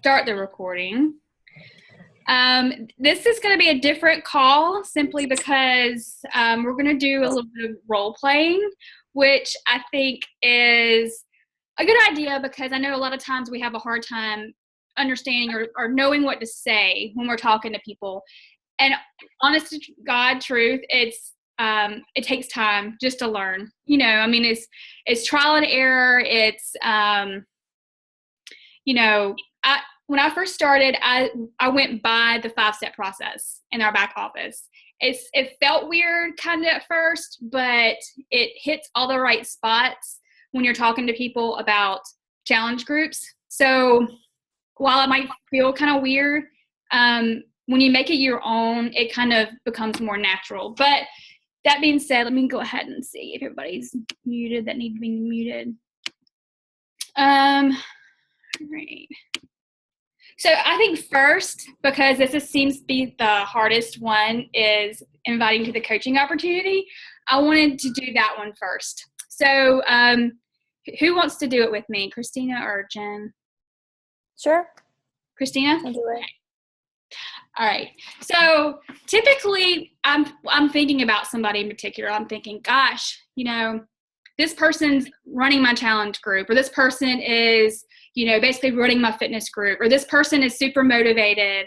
start the recording. This is going to be a different call simply because we're going to do a little bit of role playing, which I think is a good idea because I know a lot of times we have a hard time understanding or knowing what to say when we're talking to people. And honest to God truth, it takes time just to learn. You know, I mean, it's trial and error. It's when I first started, I went by the 5-step process in our back office. It felt weird kind of at first, but it hits all the right spots when you're talking to people about challenge groups. So while it might feel kind of weird, when you make it your own, it kind of becomes more natural. But that being said, let me go ahead and see if everybody's muted that need to be muted. All right. So I think first, because this seems to be the hardest one, is inviting to the coaching opportunity. I wanted to do that one first. So who wants to do it with me, Christina or Jen? Sure. Christina? I'll do it. Okay. All right. So typically I'm thinking about somebody in particular. I'm thinking, gosh, this person's running my challenge group, or this person is, basically running my fitness group, or this person is super motivated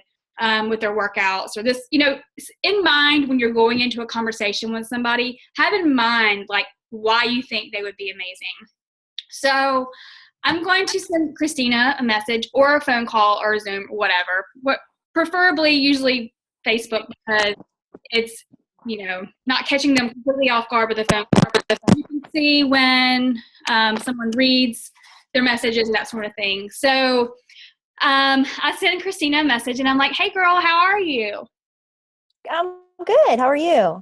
with their workouts, or this, in mind when you're going into a conversation with somebody, have in mind like why you think they would be amazing. So I'm going to send Christina a message or a phone call or a Zoom or whatever. Preferably usually Facebook because it's, not catching them completely off guard with the phone. You can see when someone reads their messages and that sort of thing. So I sent Christina a message and I'm like, hey girl, how are you? I'm good. How are you?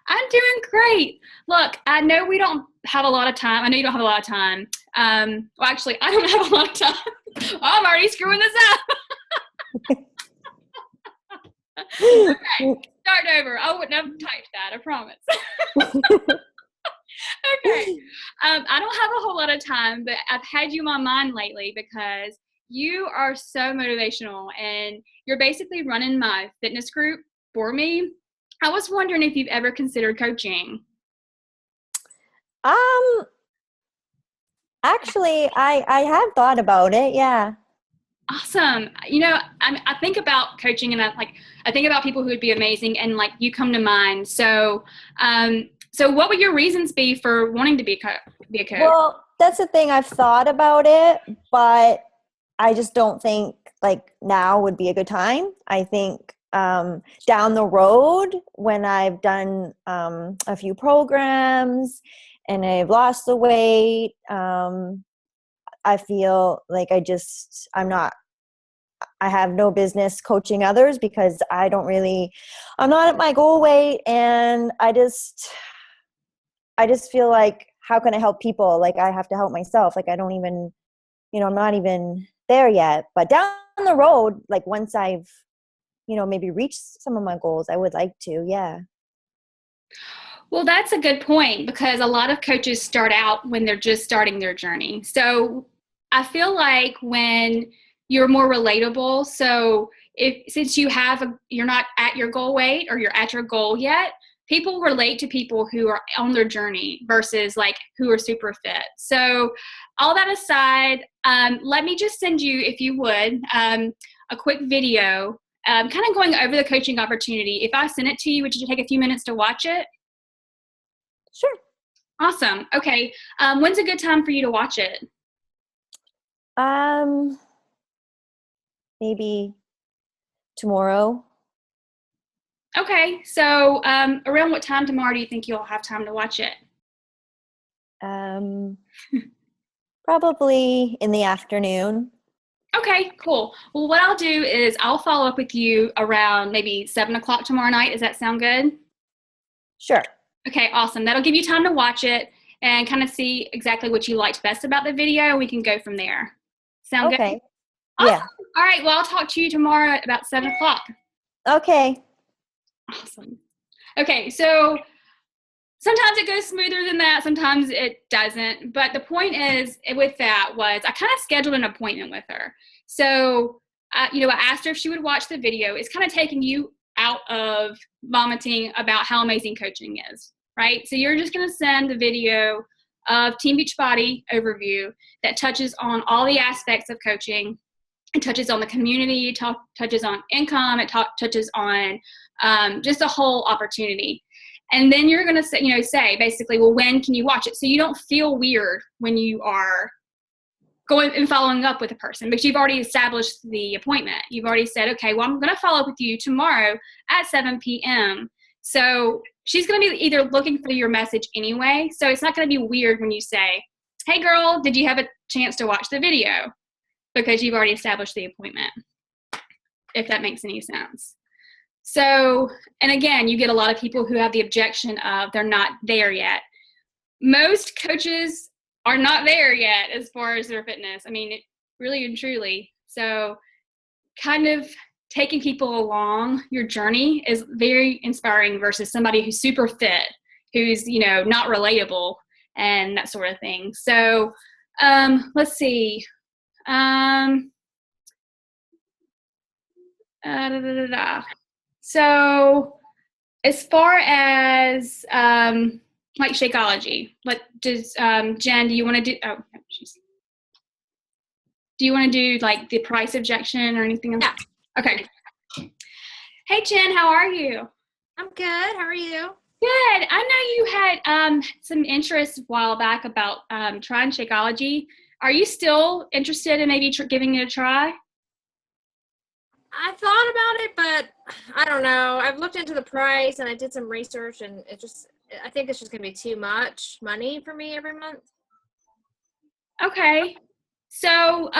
I'm doing great. Look, I know we don't have a lot of time. I know you don't have a lot of time. Well, actually, I don't have a lot of time. I'm already screwing this up. Okay, start over. I wouldn't have typed that, I promise. Okay. I don't have a whole lot of time, but I've had you on my mind lately because you are so motivational and you're basically running my fitness group for me. I was wondering if you've ever considered coaching. Actually, I have thought about it. Yeah. Awesome. I think about coaching and I think about people who would be amazing and like you come to mind. So, so what would your reasons be for wanting to be a coach? Well, that's the thing. I've thought about it, but I just don't think like now would be a good time. I think down the road when I've done a few programs and I've lost the weight, I feel like I have no business coaching others because I'm not at my goal weight, and I just feel like, how can I help people? Like I have to help myself. Like I don't even, I'm not even there yet, but down the road, like once I've, maybe reached some of my goals, I would like to. Yeah. Well, that's a good point because a lot of coaches start out when they're just starting their journey. So I feel like when you're more relatable, so since you're not at your goal weight or you're at your goal yet, people relate to people who are on their journey versus like who are super fit. So all that aside, let me just send you, if you would, a quick video kind of going over the coaching opportunity. If I send it to you, would you take a few minutes to watch it? Sure. Awesome. Okay. When's a good time for you to watch it? Maybe tomorrow. Okay. So around what time tomorrow do you think you'll have time to watch it? Probably in the afternoon. Okay, cool. Well, what I'll do is I'll follow up with you around maybe 7 o'clock tomorrow night. Does that sound good? Sure. Okay, awesome. That'll give you time to watch it and kind of see exactly what you liked best about the video. We can go from there. Sound good? Okay. Awesome. Yeah. All right. Well, I'll talk to you tomorrow at about 7 o'clock. Okay. Awesome. Okay, so sometimes it goes smoother than that. Sometimes it doesn't. But the point is with that was I kind of scheduled an appointment with her. So I asked her if she would watch the video. It's kind of taking you out of vomiting about how amazing coaching is, right? So you're just going to send the video of Team Beachbody overview that touches on all the aspects of coaching. It touches on the community, touches on income, it touches on just a whole opportunity. And then you're going to say basically, well, when can you watch it? So you don't feel weird when you are going and following up with a person, because you've already established the appointment. You've already said, okay, well, I'm going to follow up with you tomorrow at 7 p.m. So she's going to be either looking for your message anyway. So it's not going to be weird when you say, hey girl, did you have a chance to watch the video? Because you've already established the appointment, if that makes any sense. So, and again, you get a lot of people who have the objection of they're not there yet. Most coaches are not there yet as far as their fitness. I mean, really and truly. So kind of taking people along your journey is very inspiring versus somebody who's super fit, who's, not relatable and that sort of thing. So let's see. So as far as like Shakeology, what does Jen, do you want to do? Oh, do you want to do like the price objection or anything else? Yeah. Okay. Hey Jen, how are you? I'm good. How are you? Good. I know you had some interest a while back about trying Shakeology. Are you still interested in maybe giving it a try? I thought about it, but I don't know. I've looked into the price and I did some research, and I think it's just going to be too much money for me every month. Okay. So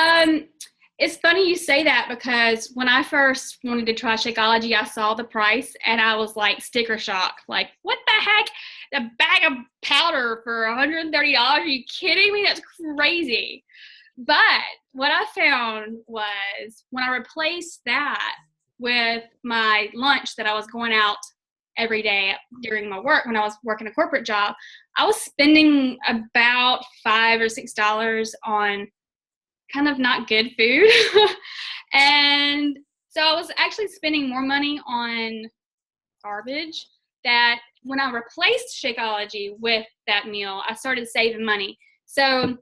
it's funny you say that, because when I first wanted to try Shakeology, I saw the price and I was like sticker shock. Like, what the heck? A bag of powder for $130? Are you kidding me? That's crazy. But what I found was when I replaced that with my lunch that I was going out every day during my work, when I was working a corporate job, I was spending about $5 or $6 on kind of not good food. And so I was actually spending more money on garbage. That when I replaced Shakeology with that meal, I started saving money. So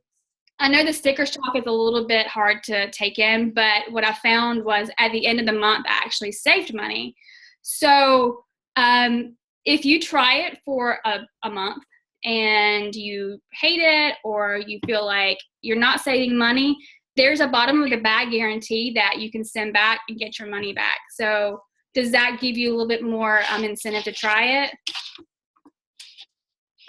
I know the sticker shock is a little bit hard to take in, but what I found was at the end of the month, I actually saved money. So if you try it for a month and you hate it, or you feel like you're not saving money, there's a bottom of the bag guarantee that you can send back and get your money back. So does that give you a little bit more incentive to try it?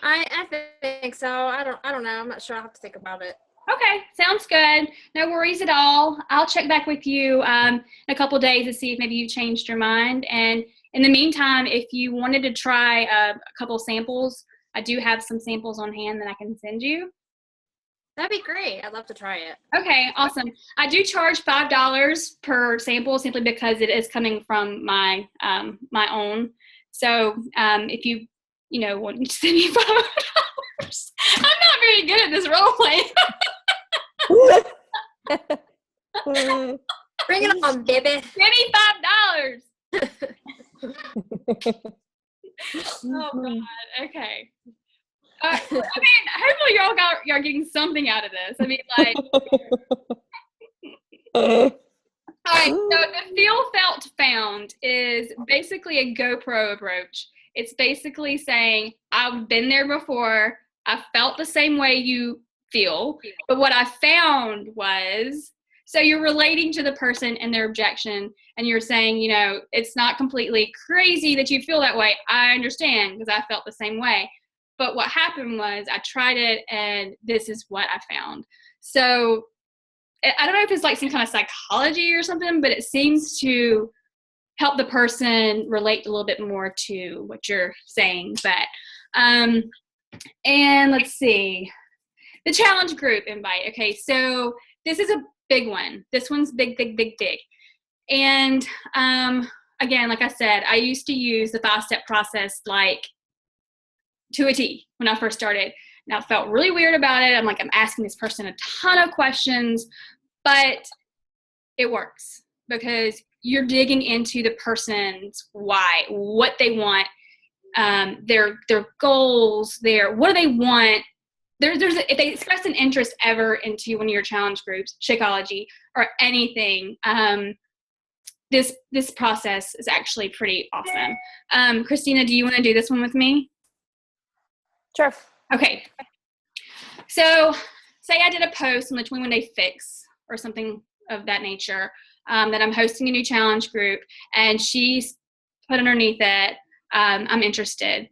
I think so. I don't know. I'm not sure. I'll have to think about it. Okay, sounds good. No worries at all. I'll check back with you in a couple days to see if maybe you changed your mind. And in the meantime, if you wanted to try a couple samples, I do have some samples on hand that I can send you. That'd be great. I'd love to try it. Okay, awesome. I do charge $5 per sample simply because it is coming from my my own. So if you want to send me $5, I'm not very good at this role play. Bring it on, baby. Give me $5. Oh God. Okay. I mean, hopefully y'all getting something out of this. I mean, like. All right. So the feel, felt, found is basically a GoPro approach. It's basically saying, I've been there before. I felt the same way you feel. But what I found was, so you're relating to the person and their objection, and you're saying, it's not completely crazy that you feel that way. I understand, because I felt the same way. But what happened was I tried it, and this is what I found. So I don't know if it's like some kind of psychology or something, but it seems to help the person relate a little bit more to what you're saying. But, and let's see, the challenge group invite. Okay, so this is a big one. This one's big, big, big, big. And again, like I said, I used to use the 5-step process like to a T when I first started. Now, I felt really weird about it. I'm asking this person a ton of questions, but it works. because you're digging into the person's why, what they want, their goals, what do they want. If they express an interest ever into one of your challenge groups, Shakeology or anything, this process is actually pretty awesome. Christina, do you want to do this one with me? Sure. Okay. So say I did a post on the 21 Day Fix or something of that nature, that I'm hosting a new challenge group, and she's put underneath it, I'm interested.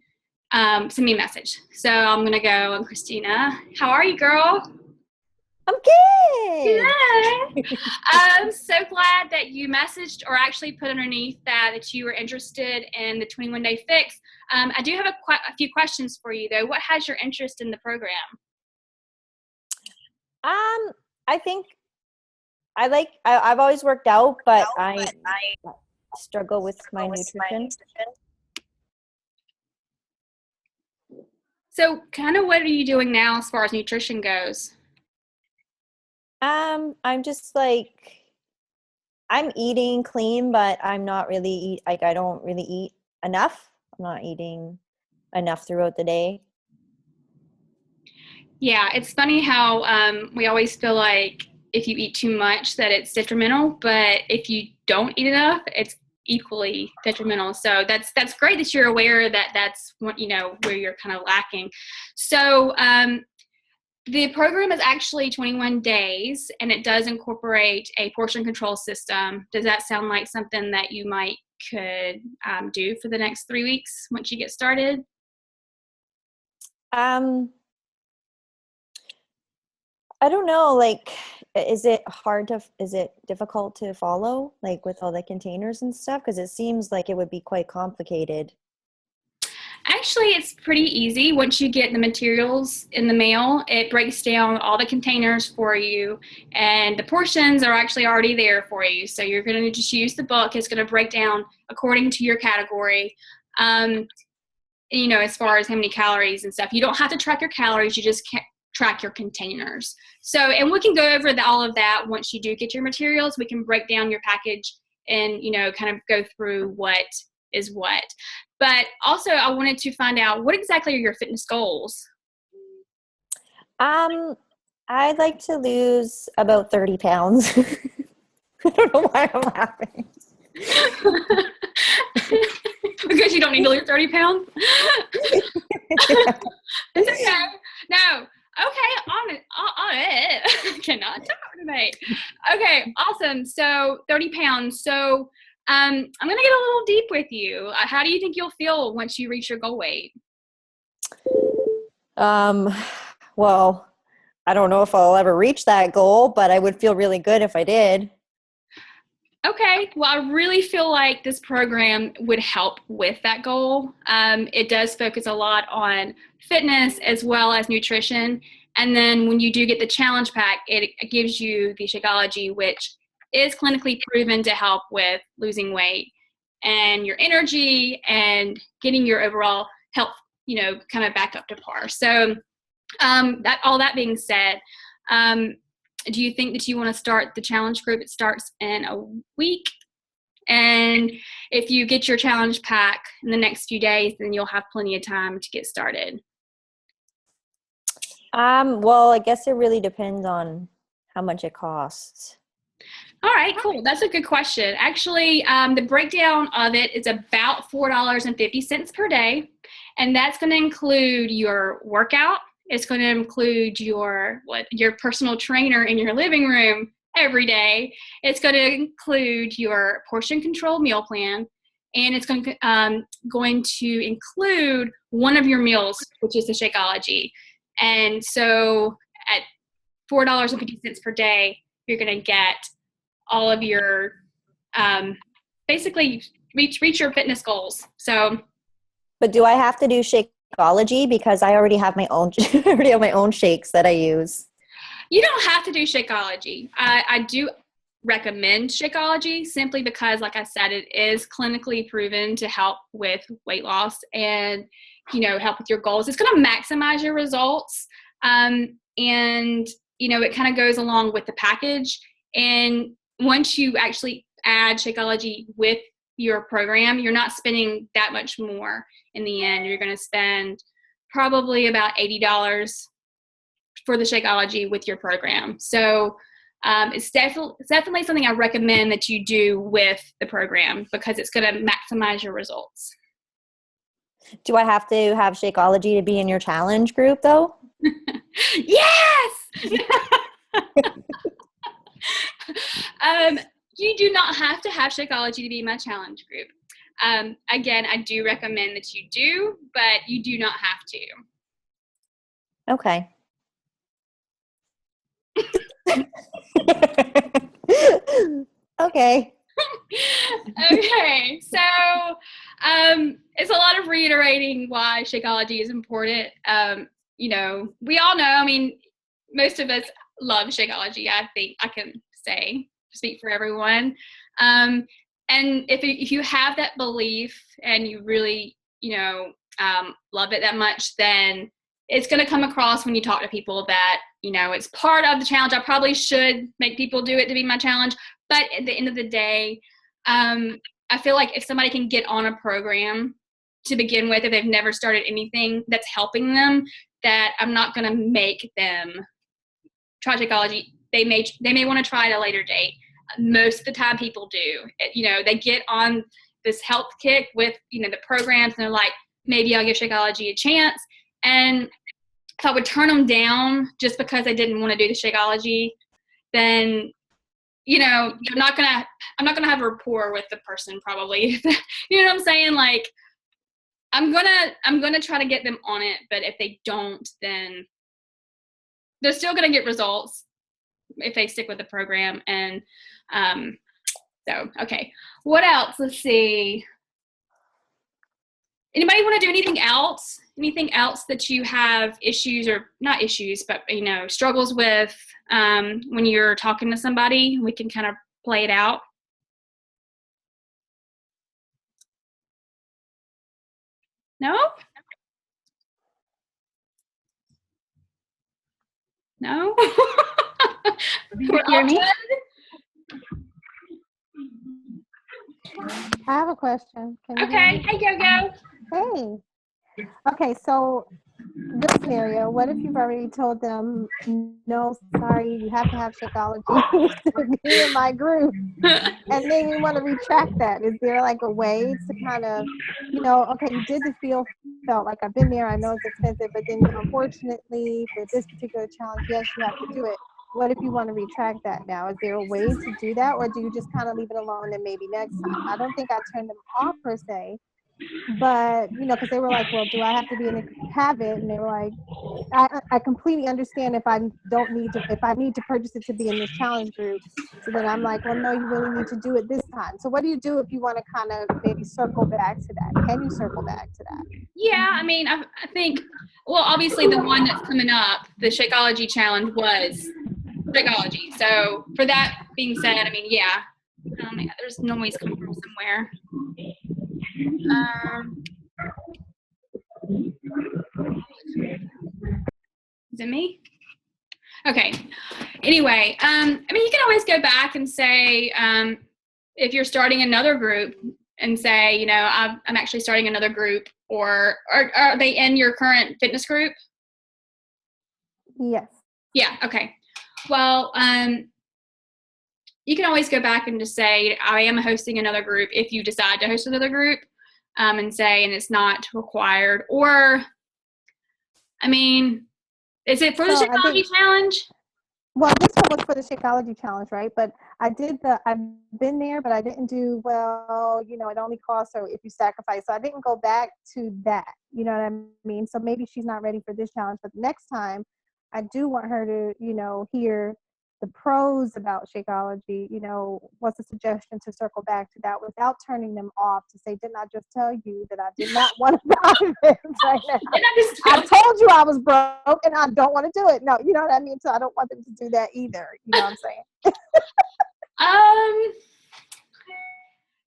Send me a message. So I'm going to go, Christina, how are you, girl? I'm good. Good. I'm so glad that you messaged or actually put underneath that you were interested in the 21 Day Fix. I do have a few questions for you, though. What has your interest in the program? I think I've always worked out, but I struggle with my nutrition. So kind of what are you doing now as far as nutrition goes? I'm just like, I'm eating clean, but I'm not really I don't really eat enough. I'm not eating enough throughout the day. Yeah, it's funny how we always feel like if you eat too much that it's detrimental, but if you don't eat enough, it's equally detrimental. So that's great that you're aware that that's what, where you're kind of lacking. So the program is actually 21 days, and it does incorporate a portion control system. Does that sound like something that you could do for the next 3 weeks once you get started? I don't know, like, is it difficult to follow, like with all the containers and stuff? Because it seems like it would be quite complicated. Actually, it's pretty easy. Once you get the materials in the mail, it breaks down all the containers for you, and the portions are actually already there for you. So you're going to just use the book. It's going to break down according to your category, as far as how many calories and stuff. You don't have to track your calories. You just can't track your containers. So, and we can go over all of that once you do get your materials. We can break down your package and, kind of go through what is what. But also, I wanted to find out, what exactly are your fitness goals? I'd like to lose about 30 pounds. I don't know why I'm laughing. Because you don't need to lose 30 pounds? It's okay. No. Okay, on it. Cannot talk tonight. Okay, awesome. So 30 pounds. So I'm going to get a little deep with you. How do you think you'll feel once you reach your goal weight? Well, I don't know if I'll ever reach that goal, but I would feel really good if I did. Okay. Well, I really feel like this program would help with that goal. It does focus a lot on fitness as well as nutrition. And then when you do get the challenge pack, it gives you the Shakeology, which is clinically proven to help with losing weight and your energy and getting your overall health, kind of back up to par. So all that being said, do you think that you want to start the challenge group? It starts in a week. And if you get your challenge pack in the next few days, then you'll have plenty of time to get started. Well, I guess it really depends on how much it costs. All right, cool. That's a good question. Actually, the breakdown of it is about $4.50 per day. And that's going to include your workout. It's going to include your personal trainer in your living room every day. It's going to include your portion control meal plan, and it's going to include one of your meals, which is the Shakeology. And so at $4.50 per day, you're going to get all of your basically reach your fitness goals. So, but do I have to do Shakeology because I already have my own shakes that I use? You don't have to do Shakeology. I do recommend Shakeology simply because, like I said, it is clinically proven to help with weight loss and help with your goals. It's going to maximize your results, and it kind of goes along with the package. And once you actually add Shakeology with your program, you're not spending that much more in the end. You're going to spend probably about $80 for the Shakeology with your program. So it's definitely something I recommend that you do with the program because it's going to maximize your results. Do I have to have Shakeology to be in your challenge group though? Yes! You do not have to have Shakeology to be in my challenge group. Again, I do recommend that you do, but you do not have to. Okay. Okay. Okay, so it's a lot of reiterating why Shakeology is important. We all know, I mean, most of us love Shakeology. I think I can speak for everyone. And if you have that belief and you really, love it that much, then it's going to come across when you talk to people that, it's part of the challenge. I probably should make people do it to be my challenge. But at the end of the day, I feel like if somebody can get on a program to begin with, if they've never started anything that's helping them, that I'm not going to make them try Shakeology. They may want to try at a later date. Most of the time people do. They get on this health kick with, the programs, and they're like, maybe I'll give Shakeology a chance. And if I would turn them down just because I didn't want to do the Shakeology, then I'm not gonna have a rapport with the person probably. You know what I'm saying? Like, I'm gonna try to get them on it, but if they don't, then they're still gonna get results if they stick with the program. And so okay, what else? Let's see. Anybody want to do anything else? Anything else that you have issues, or not issues, but struggles with when you're talking to somebody? We can kind of play it out. No? No? You hear me? I have a question. Can you hear Okay. me? Hey, Go-Go. Hey. Okay, so this scenario, what if you've already told them, no, sorry, you have to have Shakeology to be in my group, and then you want to retract that? Is there like a way to kind of, okay, you did felt like I've been there, I know it's expensive, but then unfortunately for this particular challenge, yes, you have to do it. What if you want to retract that now? Is there a way to do that, or do you just kind of leave it alone and maybe next time? I don't think I turned them off per se, but because they were like, well, do I have to be in a habit? And they were like, I completely understand if I need to purchase it to be in this challenge group. So then I'm like, well, no, you really need to do it this time. So what do you do if you want to kind of maybe circle back to that? Can you circle back to that? Yeah, I mean, I think, well, obviously the one that's coming up, the Shakeology challenge, was Shakeology. So for that being said, I mean, yeah, there's noise coming from somewhere. Is it me? Okay. Anyway, I mean, you can always go back and say, if you're starting another group, and say, I'm actually starting another group, or are they in your current fitness group? Yes. Yeah. Okay. Well, you can always go back and just say, I am hosting another group, if you decide to host another group, and it's not required. Or, I mean, is it for the Shakeology challenge? Well, this one was for the Shakeology challenge, right? But I've been there, but I didn't do well, it only costs, or if you sacrifice. So I didn't go back to that, you know what I mean? So maybe she's not ready for this challenge, but next time I do want her to, hear the pros about Shakeology. What's a suggestion to circle back to that without turning them off, to say, didn't I just tell you that I did not want to buy this right now? I told you I was broke and I don't want to do it. No, you know what I mean? So I don't want them to do that either. You know what I'm saying?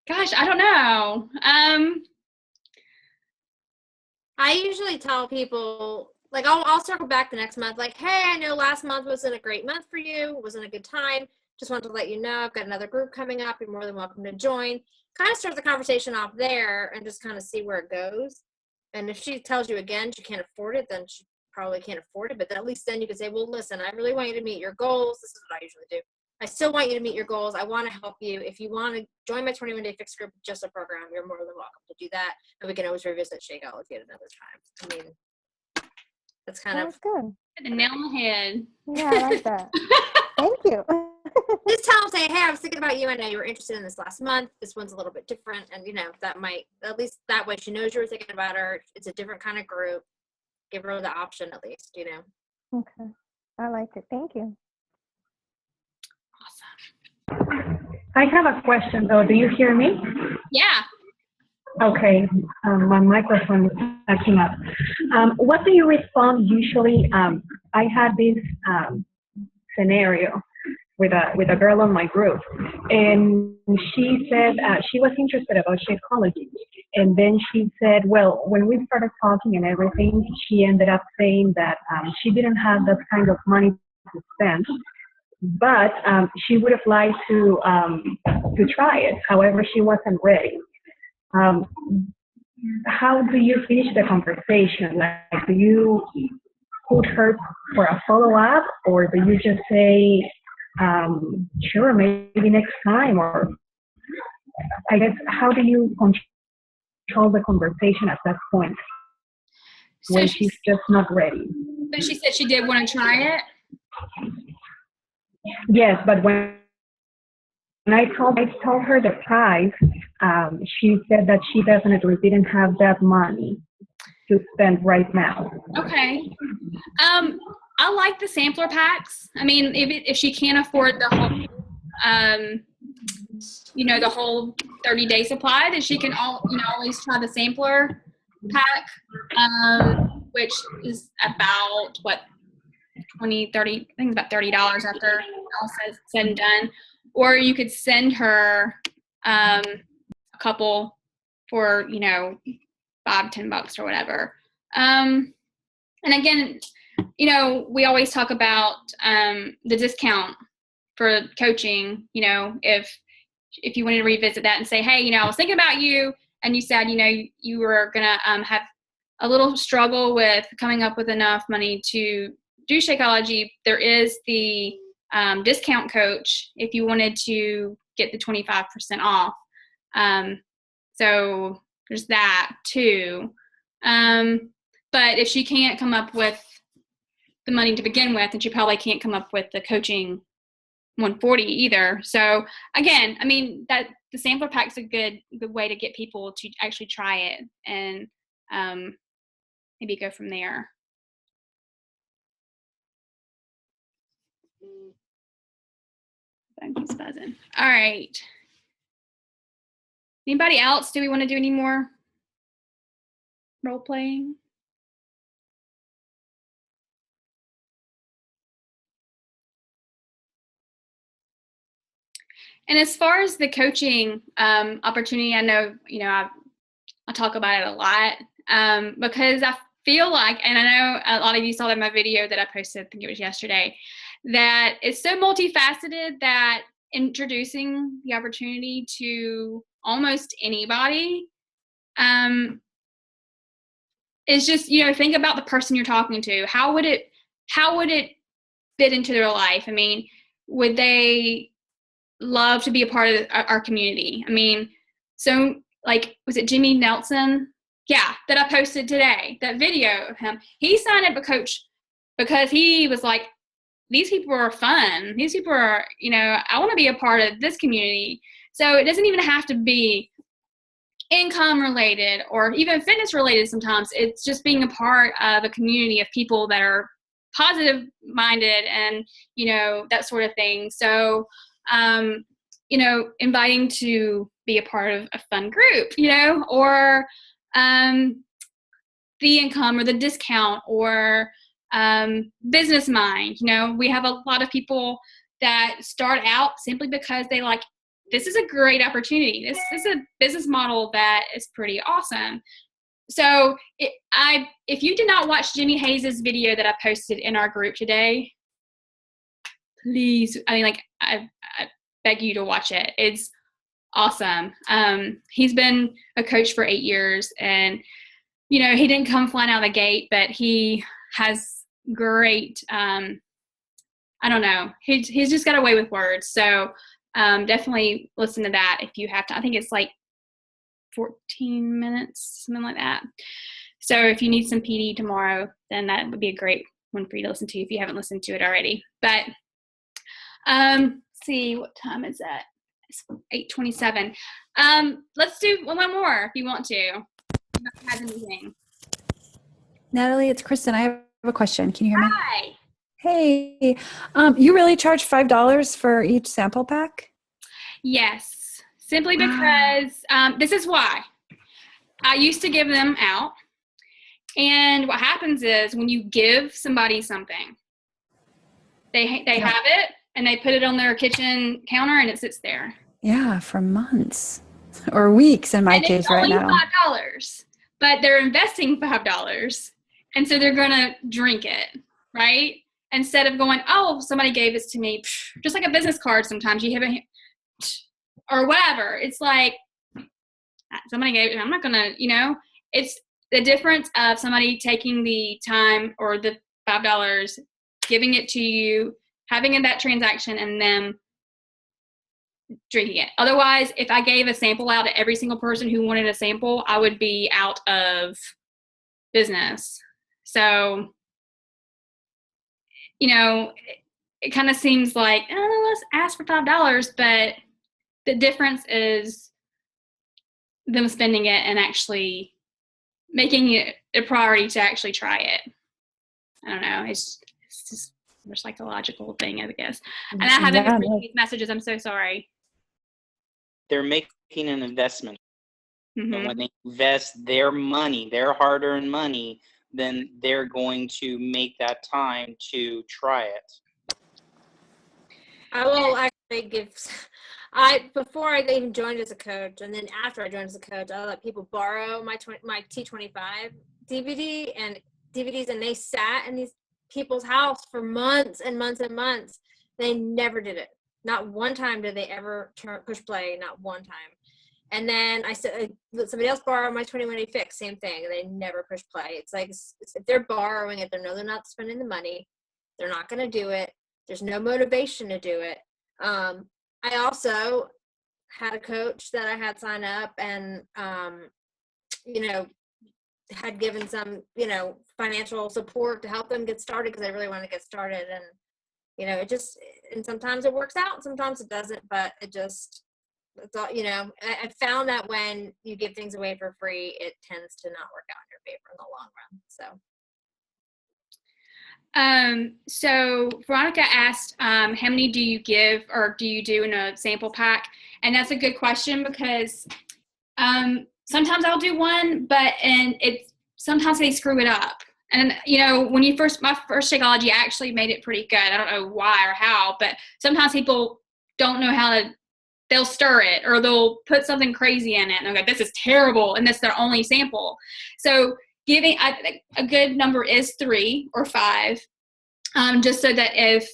Gosh, I don't know. I usually tell people, like, I'll circle back the next month, like, hey, I know last month wasn't a great month for you, wasn't a good time. just wanted to let you know I've got another group coming up. You're more than welcome to join. Kind of start the conversation off there and just kind of see where it goes. And if she tells you again she can't afford it, then she probably can't afford it. But then at least then you can say, well, listen, I really want you to meet your goals. This is what I usually do. I still want you to meet your goals. I want to help you. If you want to join my 21-day fixed group, just a program, you're more than welcome to do that. And we can always revisit Shakeology at another time. I mean, that's kind Sounds of good. The nail on the head. Yeah, I like that. Thank you. just tell them, say, hey, I was thinking about you. I know you were interested in this last month. This one's a little bit different. And, you know, that might, at least that way she knows you were thinking about her. It's a different kind of group. Give her the option at least, you know. Okay. I like it. Thank you. I have a question though. Do you hear me? Yeah. Okay, my microphone is acting up. What do you respond usually? I had this scenario with a girl on my group, and she said she was interested about Shakeology, and then she said, well, when we started talking and everything, she ended up saying that she didn't have that kind of money to spend, but she would have liked to try it. However, she wasn't ready. How do you finish the conversation? Like, do you put her for a follow-up, or do you just say, sure, maybe next time? Or I guess, how do you control the conversation at that point So when she's just not ready? So she said she did want to try it. Yes, but when I told her the price, she said that she definitely didn't have that money to spend right now. Okay. I like the sampler packs. I mean, if she can't afford the whole, the whole 30-day supply, then she can always try the sampler pack, which is about what, 20, 30, I think it's about $30 after all said and done. Or you could send her a couple for, $5, $10 or whatever. And again, we always talk about the discount for coaching, if you wanted to revisit that and say, hey, I was thinking about you, and you said, you were going to have a little struggle with coming up with enough money to do Shakeology. There is the discount coach if you wanted to get the 25% off. So there's that too. But if she can't come up with the money to begin with, then she probably can't come up with the coaching 140 either. So again, I mean, that the sampler pack's a good way to get people to actually try it, and maybe go from there. Phone keeps buzzing. All right. Anybody else? Do we want to do any more role playing? And as far as the coaching opportunity, I know, I talk about it a lot because I feel like, and I know a lot of you saw that in my video that I posted, I think it was yesterday, that it's so multifaceted that introducing the opportunity to almost anybody is just, think about the person you're talking to. How would it fit into their life? I mean, would they love to be a part of our community? I mean, so like, was it Jimmy Nelson? Yeah, that I posted today, that video of him. He signed up a coach because he was like, these people are fun. These people are, I want to be a part of this community. So it doesn't even have to be income related or even fitness related sometimes. It's just being a part of a community of people that are positive minded and, that sort of thing. So, inviting to be a part of a fun group, or the income or the discount or business mind. We have a lot of people that start out simply because they like, this is a great opportunity. This is a business model that is pretty awesome. So if you did not watch Jimmy Hayes's video that I posted in our group today, please, I beg you to watch it. It's awesome. He's been a coach for 8 years, and he didn't come flying out of the gate, but he has great. I don't know. He's just got a way with words. So definitely listen to that if you have to. I think it's like 14 minutes, something like that. So if you need some PD tomorrow, then that would be a great one for you to listen to if you haven't listened to it already. But let's see, what time is that? It's 8:27. Let's do one more if you want to. If you have anything. Natalie, it's Kristen. I have a question. Can you hear me? Hi. Hey, you really charge $5 for each sample pack? Yes, simply because this is why. I used to give them out, and what happens is when you give somebody something, they have it and they put it on their kitchen counter and it sits there. Yeah, for months or weeks in my case right now. And it's only $5, but they're investing $5, and so they're gonna drink it, right? Instead of going, oh, somebody gave this to me, just like a business card. Sometimes you have or whatever. It's like somebody gave it. I'm not gonna, it's the difference of somebody taking the time or the $5, giving it to you, having that transaction, and them drinking it. Otherwise, if I gave a sample out to every single person who wanted a sample, I would be out of business. So, it kind of seems like, let's ask for $5, but the difference is them spending it and actually making it a priority to actually try it. I don't know. It's just a psychological thing, I guess. And I haven't been reading these messages. I'm so sorry. They're making an investment. Mm-hmm. And when they invest their money, their hard-earned money, then they're going to make that time to try it. I will actually before I even joined as a coach, and then after I joined as a coach, I let people borrow my T25 DVD and DVDs, and they sat in these people's house for months and months and months. They never did it. Not one time did they ever push play, not one time. And then I said, let somebody else borrow my 21 Day Fix, same thing. They never push play. It's like, if they're borrowing it, they're not spending the money. They're not going to do it. There's no motivation to do it. I also had a coach that I had sign up and, had given some, financial support to help them get started because they really want to get started. And, and sometimes it works out, sometimes it doesn't, but it's all, I found that when you give things away for free, it tends to not work out in your favor in the long run. So Veronica asked, how many do you give or do you do in a sample pack? And that's a good question because sometimes I'll do one, sometimes they screw it up. And, when my first Shakeology actually made it pretty good. I don't know why or how, but sometimes people don't know they'll stir it or they'll put something crazy in it and they'll go, this is terrible. And that's their only sample. So giving a good number is 3 or 5, just so that if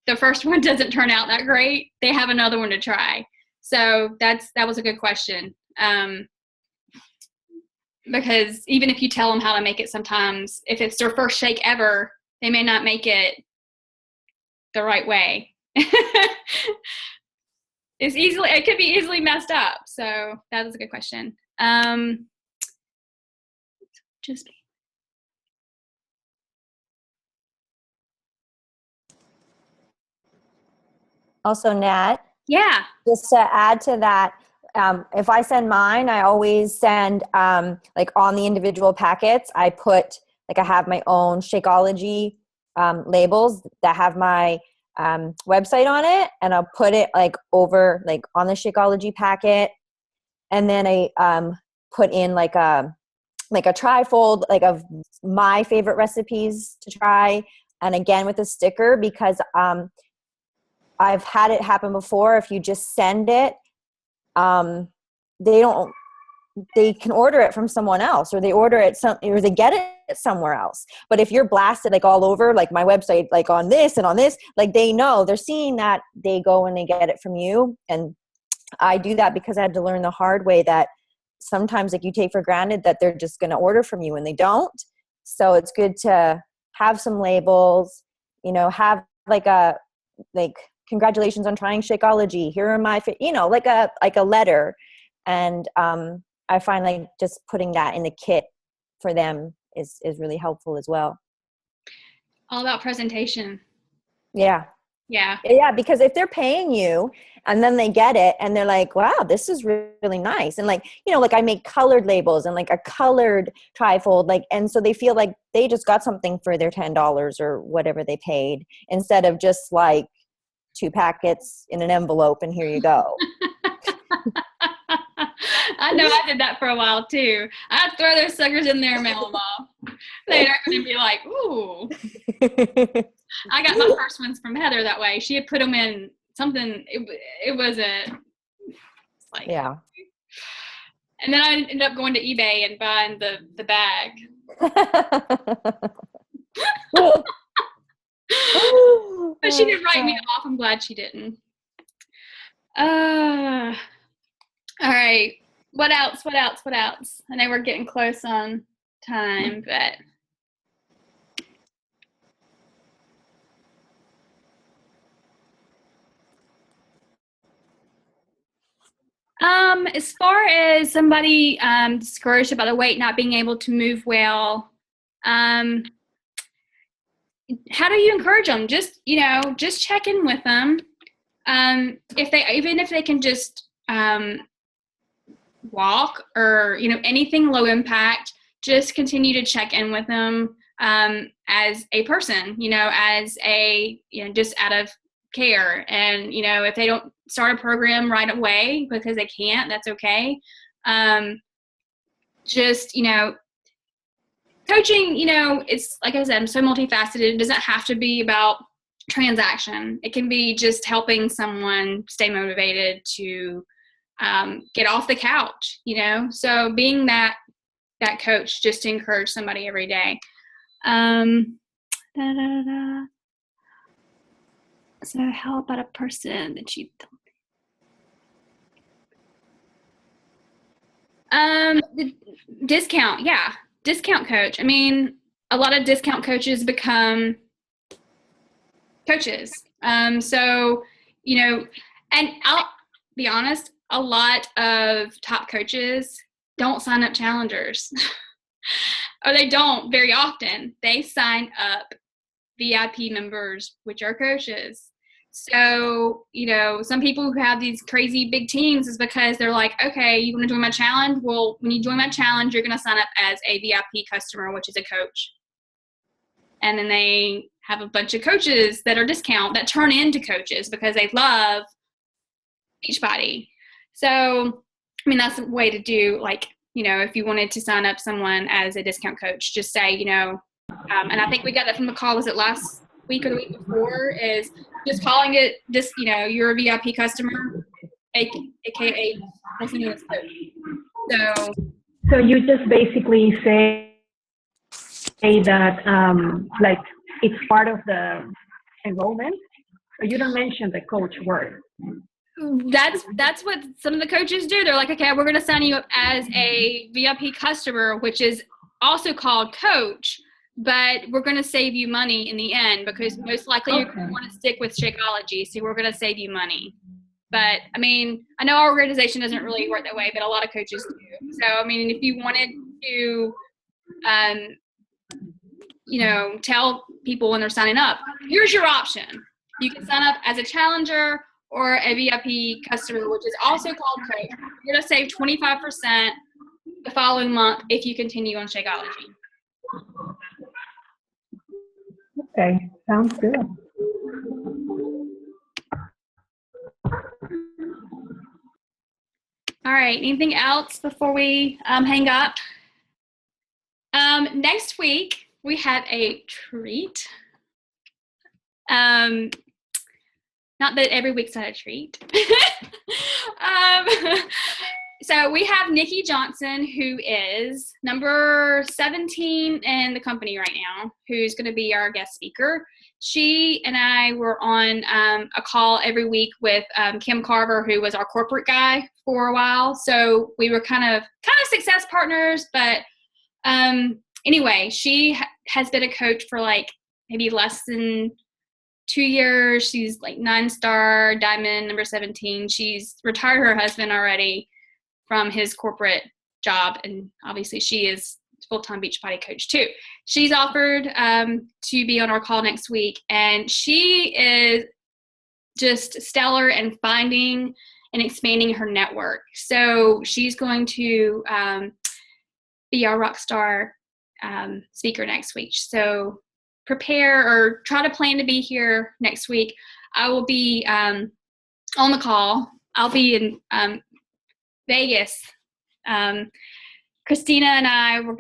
the first one doesn't turn out that great, they have another one to try. So that was a good question. Because even if you tell them how to make it, sometimes if it's their first shake ever, they may not make it the right way. It could be easily messed up. So that was a good question. Just Also, Nat. Yeah. Just to add to that, if I send mine, I always send on the individual packets. I have my own Shakeology labels that have my website on it, and I'll put it over on the Shakeology packet, and then I put in a trifold of my favorite recipes to try, and again with a sticker because I've had it happen before. If you just send it, they don't they can order it from someone else, or they order it or they get it somewhere else. But if you're blasted like all over, like my website, like on this and on this, like they know, they're seeing that, they go and they get it from you. And I do that because I had to learn the hard way that sometimes like you take for granted that they're just going to order from you and they don't. So it's good to have some labels, you know, have like congratulations on trying Shakeology. Here are my, like a letter. And I find like just putting that in the kit for them is really helpful as well. All about presentation. Yeah. Yeah. Yeah, because if they're paying you and then they get it and they're like, wow, this is really nice. And like, like I make colored labels and like a colored trifold, like, and so they feel like they just got something for their $10 or whatever they paid, instead of just like 2 packets in an envelope and here you go. I know I did that for a while too. I'd throw those suckers in there and mail them off. They'd open and be like, ooh. I got my first ones from Heather that way. She had put them in something. It wasn't like, yeah. And then I ended up going to eBay and buying the bag. But she didn't write me off. I'm glad she didn't. All right. What else? I know we're getting close on time, but as far as somebody discouraged about the weight not being able to move well, how do you encourage them? Just check in with them. Even if they can just walk or anything low impact, just continue to check in with them as a person, as a just out of care. And if they don't start a program right away because they can't, that's okay. Just coaching, it's like I said, I'm so multifaceted. It doesn't have to be about transaction. It can be just helping someone stay motivated to get off the couch, so being that coach, just to encourage somebody every day. So how about a person that you the discount coach. I mean, a lot of discount coaches become coaches. So, and I'll be honest, a lot of top coaches don't sign up challengers or they don't very often. They sign up VIP members, which are coaches. So, some people who have these crazy big teams is because they're like, okay, you want to join my challenge? Well, when you join my challenge, you're going to sign up as a VIP customer, which is a coach. And then they have a bunch of coaches that are discount that turn into coaches because they love Beachbody. So, I mean, that's a way to do, like, if you wanted to sign up someone as a discount coach, just say, and I think we got that from the call, was it last week or the week before, is just calling it just, you're a VIP customer, aka listening to this coach. So you just basically say that like it's part of the enrollment, so you don't mention the coach word. That's what some of the coaches do. They're like, okay, we're going to sign you up as a VIP customer, which is also called coach, but we're going to save you money in the end because most likely you're going to want to stick with Shakeology, so we're going to save you money. But, I mean, I know our organization doesn't really work that way, but a lot of coaches do. So, I mean, if you wanted to, tell people when they're signing up, here's your option. You can sign up as a challenger or a VIP customer, which is also called coach. You're going to save 25% the following month if you continue on Shakeology. Okay, sounds good. All right, anything else before we hang up? Next week, we have a treat. Not that every week's not a treat. So we have Nikki Johnson, who is number 17 in the company right now, who's going to be our guest speaker. She and I were on a call every week with Kim Carver, who was our corporate guy for a while. So we were kind of success partners. But anyway, she has been a coach for like maybe less than 2 years. She's like 9-star diamond, number 17. She's retired her husband already from his corporate job, and obviously she is full-time Beachbody coach too. She's offered to be on our call next week, and she is just stellar in finding and expanding her network. So she's going to be our Rockstar speaker next week. So prepare or try to plan to be here next week. I will be on the call. I'll be in Vegas. Christina and I we're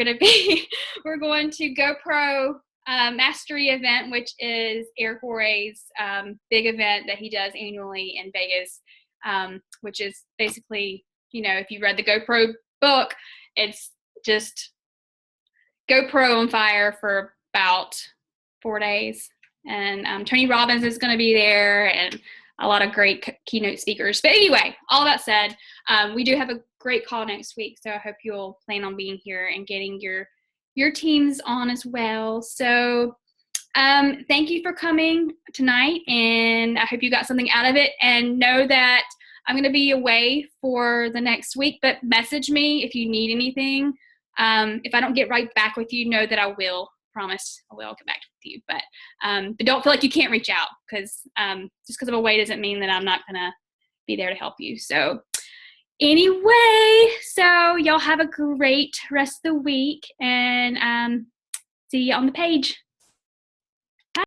going to GoPro Mastery event, which is Eric Worre's big event that he does annually in Vegas, which is basically, if you read the GoPro book, it's just GoPro on fire for about 4 days. And Tony Robbins is going to be there, and a lot of great keynote speakers. But anyway, all that said, we do have a great call next week, so I hope you'll plan on being here and getting your teams on as well. So thank you for coming tonight, and I hope you got something out of it. And know that I'm going to be away for the next week, but message me if you need anything. If I don't get right back with you, know that I will. Promise I will get back with you, but don't feel like you can't reach out, because just because I'm away doesn't mean that I'm not gonna be there to help you. So anyway, so y'all have a great rest of the week, and see you on the page.